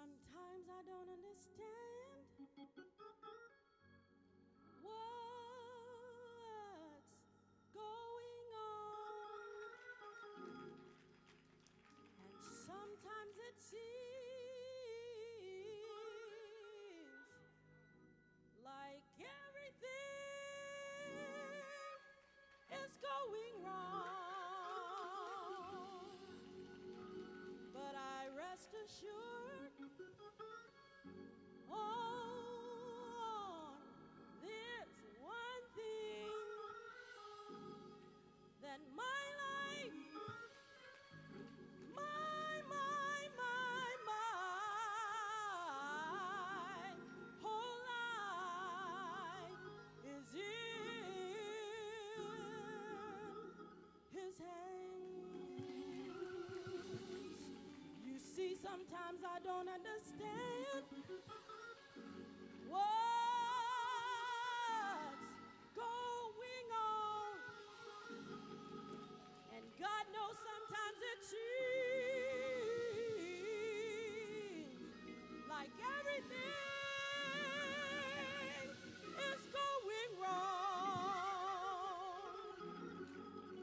Sometimes I don't understand what's going on, and sometimes it seems like everything is going wrong, but I rest assured on this one thing, that my life, my whole life is in His hands. You see, sometimes I don't understand what's going on, and God knows sometimes it seems like everything is going wrong,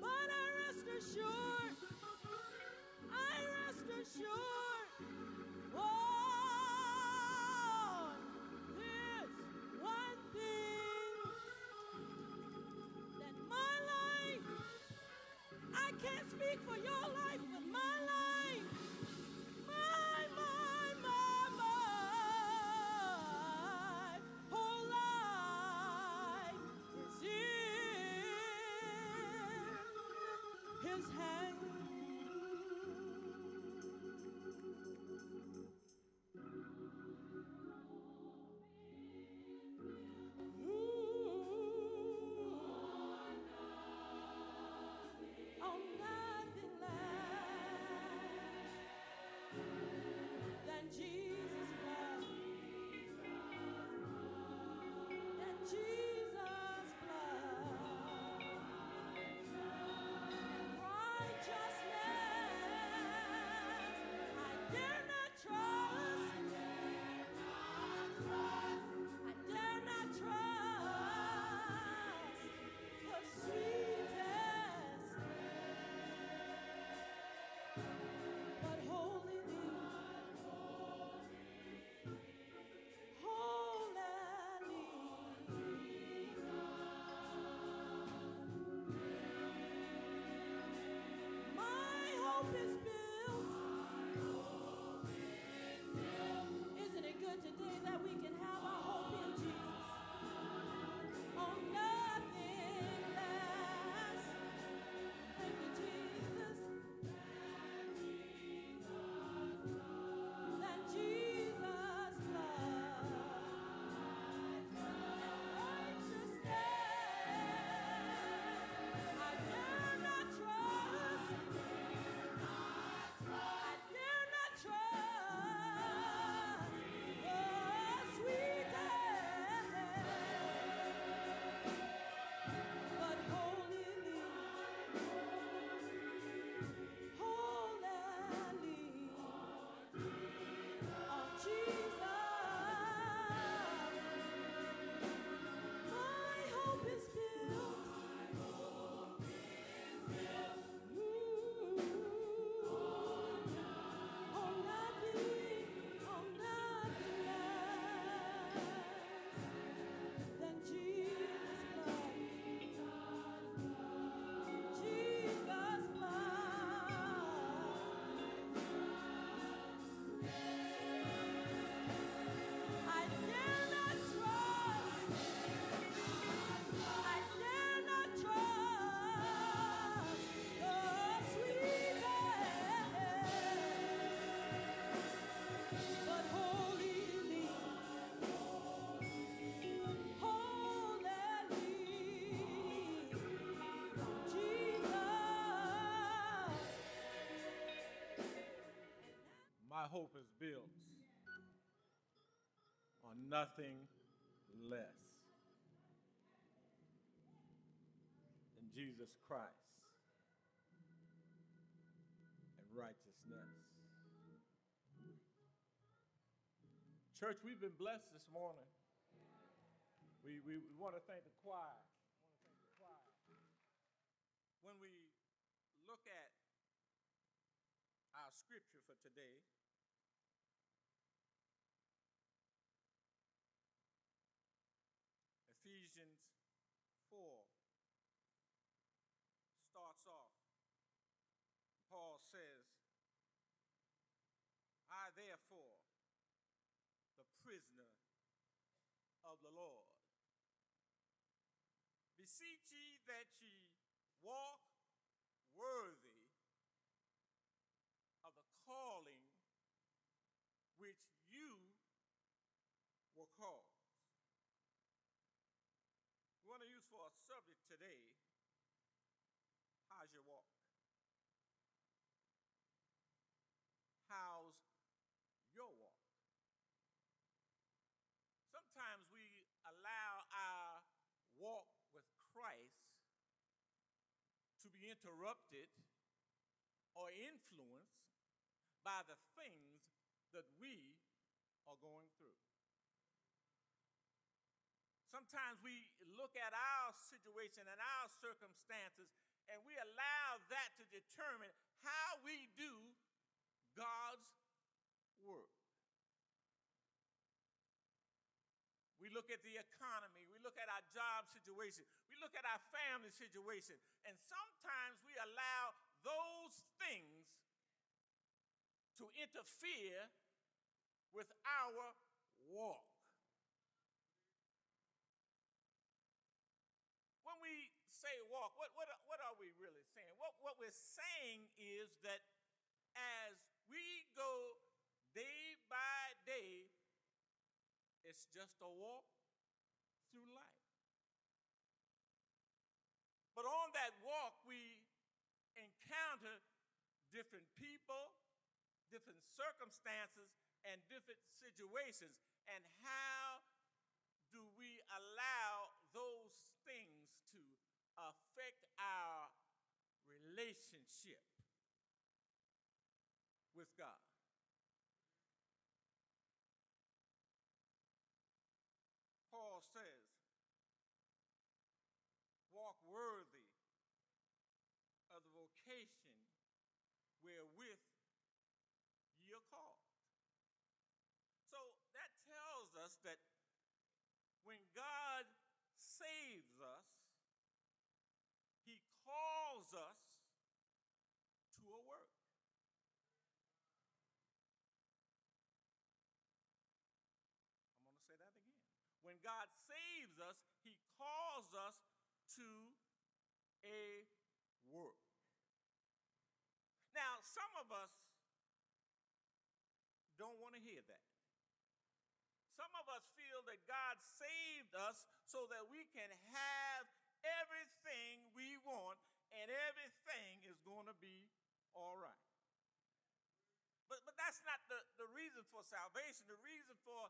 but I rest assured on this one thing, that my life, I can't speak for your life, but my life, my whole life is in His hands. My hope is built on nothing less than Jesus Christ and righteousness. Church, we've been blessed this morning. We want to thank the choir. When we look at our scripture for today, Ephesians 4 starts off. Paul says, I therefore, the prisoner of the Lord, beseech ye that ye walk worthy of the calling which you were called. We want to use for a subject today, how's your walk? How's your walk? Sometimes we allow our walk with Christ to be interrupted or influenced by the things that we are going through. Sometimes we look at our situation and our circumstances and we allow that to determine how we do God's work. We look at the economy, we look at our job situation, we look at our family situation, and sometimes we allow those things to interfere with our walk. When we say walk, what are we really saying? What we're saying is that as we go day by day, it's just a walk through life. But on that walk, we encounter different people, different circumstances, and different situations. And how do we allow those things to affect our relationship with God? Paul says, walk worthy of the vocation wherewith ye are called. So that tells us that when God saves us, he calls us to a work. I'm going to say that again. When God saves us, he calls us to a work. Now, some of us don't want to hear that. Some of us feel that God saved us so that we can have everything we want and everything is going to be all right. But that's not the reason for salvation. The reason for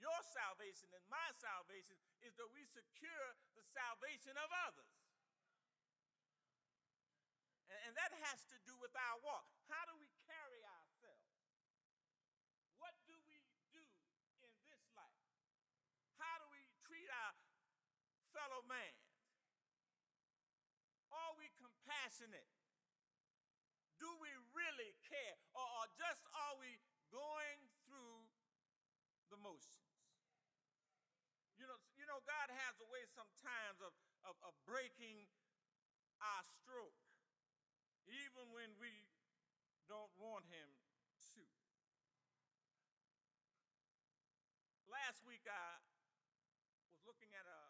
your salvation and my salvation is that we secure the salvation of others. And that has to do with our walk. How do we carry ourselves? What do we do in this life? How do we treat our fellow man? Are we compassionate? Do we really care? Or just are we going through the motions? You know, God has a way sometimes of breaking our stroke, even when we don't want him to. Last week I was looking at a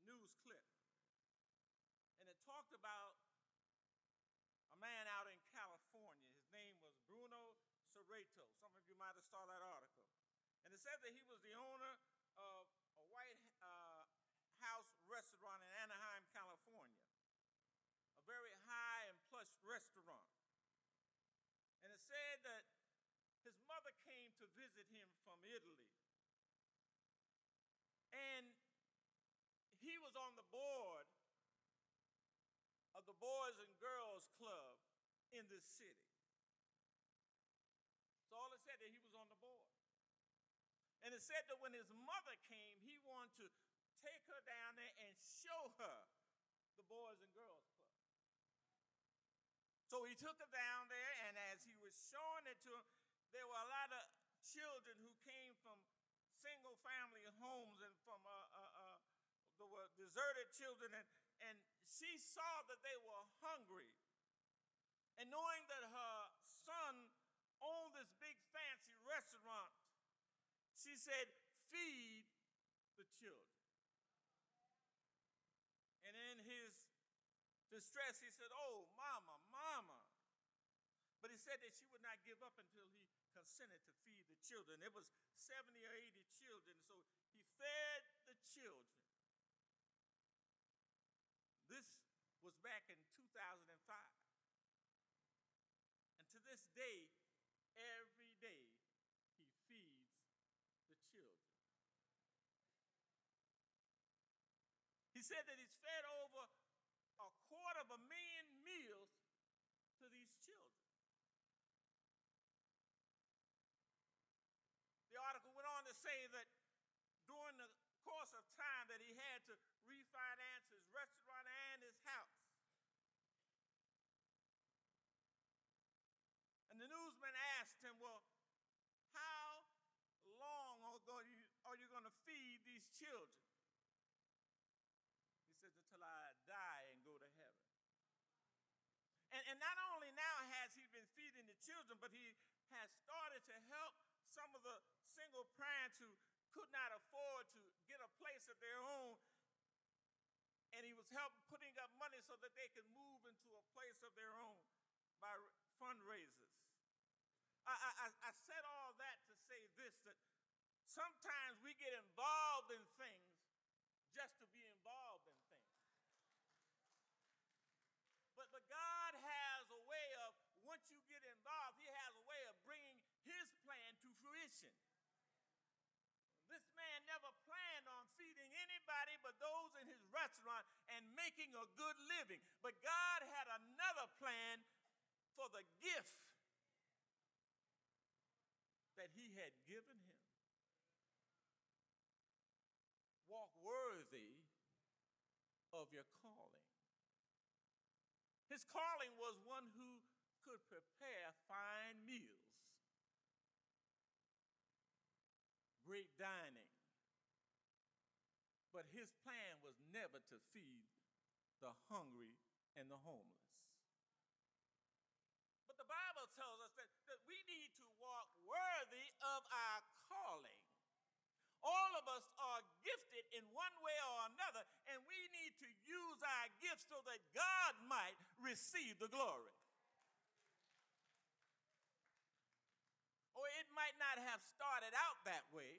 news clip, and it talked about a man out in California. His name was Bruno Cerrato. Some of you might have saw that article. And it said that he was the owner of a White House restaurant in Anaheim, California. A very high and plush restaurant. And it said that his mother came to visit him from Italy. And he was on the board of the Boys and Girls Club in this city. So all it said that he was on the board. And it said that when his mother came, he wanted to take her down there and show her the Boys and Girls Club. So he took her down there, and as he was showing it to her, there were a lot of children who came from single-family homes and from there were deserted children, and she saw that they were hungry. And knowing that her son owned this big fancy restaurant, she said, "Feed the children." And in his distress, he said, "Oh, mama, mama." But he said that she would not give up until he consented to feed the children. It was 70 or 80 children, so he fed the children. This was back in 2005. And to this day, every day, he feeds the children. He said that he's fed over 250,000 meals to these children. The article went on to say that during the course of time that he had to refinance his restaurant and his house. And the newsman asked him, "Well, how long are you going to feed these children?" He said, "Until I die and go to heaven." And not only now has he been feeding the children, but he has started to help some of the single parents who could not afford to get a place of their own. And he was helping putting up money so that they could move into a place of their own by fundraisers. I said all that to say this, that sometimes we get involved in things just to be involved in things. But God has a way of, once you get involved, he has a way of bringing his plan to fruition. This man never planned on feeding anybody but those in his restaurant and making a good living. But God had another plan for the gift that he had given him. Walk worthy of your calling. His calling was one who could prepare fine meals, great dining. But his plan was never to feed the hungry and the homeless. But the Bible tells us that we need to walk worthy of our calling. All of us are gifted in one way or another, and we need to use our gifts so that God might receive the glory. Or it might not have started out that way.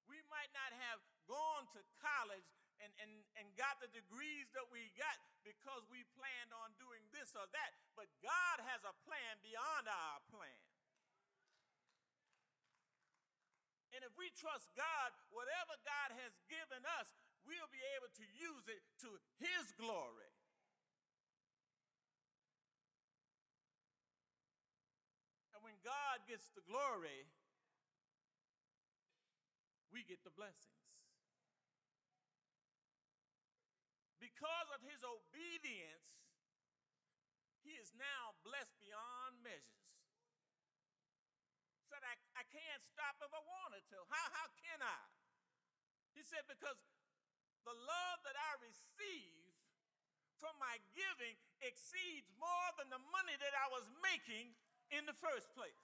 We might not have gone to college and got the degrees that we got because we planned on doing this or that. But God has a plan beyond our plan. And if we trust God, whatever God has given us, we'll be able to use it to his glory. And when God gets the glory, we get the blessings. Because of his obedience, he is now blessed beyond measures. Said, I can't stop if I wanted to. How can I? He said, because the love that I receive from my giving exceeds more than the money that I was making in the first place.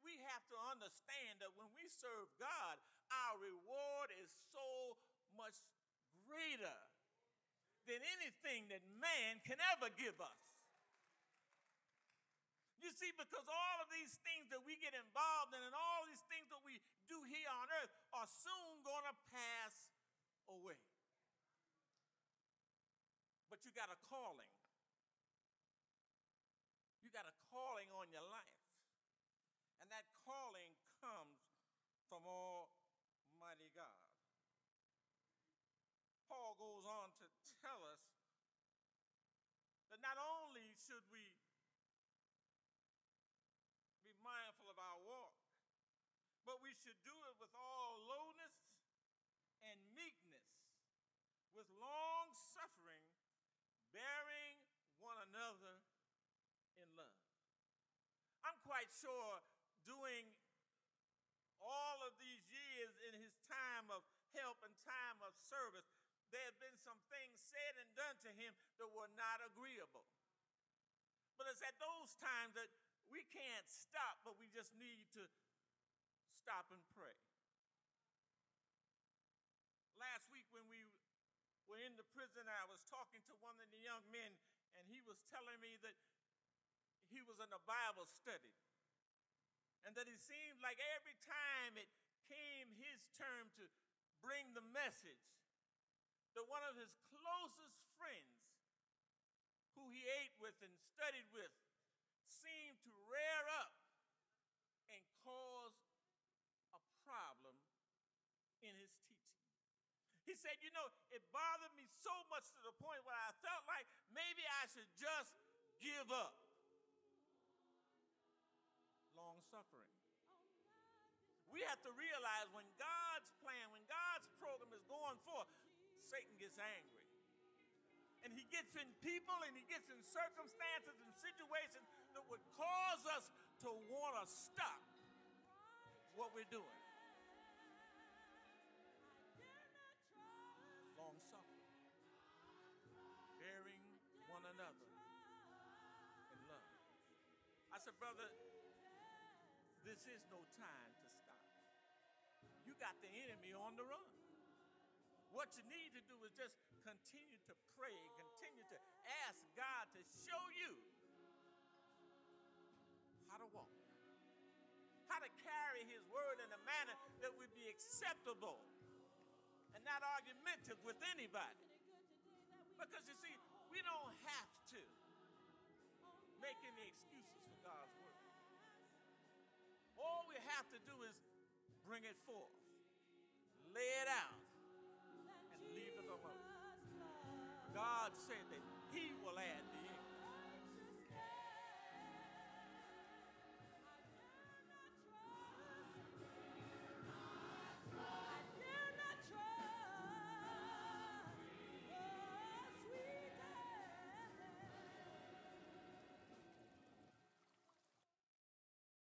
We have to understand that when we serve God, our reward is so much greater than anything that man can ever give us. You see, because all of these things that we get involved in and all these things that we do here on earth are soon going to pass away. But you got a calling. You got a calling on your life. And that calling comes from Almighty God. Paul goes on to tell us that not only should we be should do it with all lowness and meekness, with long suffering, bearing one another in love. I'm quite sure doing all of these years in his time of help and time of service, there have been some things said and done to him that were not agreeable. But it's at those times that we can't stop, but we just need to stop and pray. Last week when we were in the prison, I was talking to one of the young men, and he was telling me that he was in a Bible study, and that it seemed like every time it came his turn to bring the message, that one of his closest friends, who he ate with and studied with, seemed to rear up and cause a problem in his teaching. He said, you know, it bothered me so much to the point where I felt like maybe I should just give up. Long suffering. We have to realize when God's plan, when God's program is going forth, Satan gets angry. And he gets in people and he gets in circumstances and situations that would cause us to want to stop what we're doing. Long suffering. Bearing one another in love. I said, brother, this is no time to stop. You got the enemy on the run. What you need to do is just continue to pray, continue to ask God to show you how to walk, how to carry his word in a manner that would be acceptable and not argumentative with anybody. Because you see, we don't have to make any excuses for God's word. All we have to do is bring it forth, lay it out, and leave it alone. God said that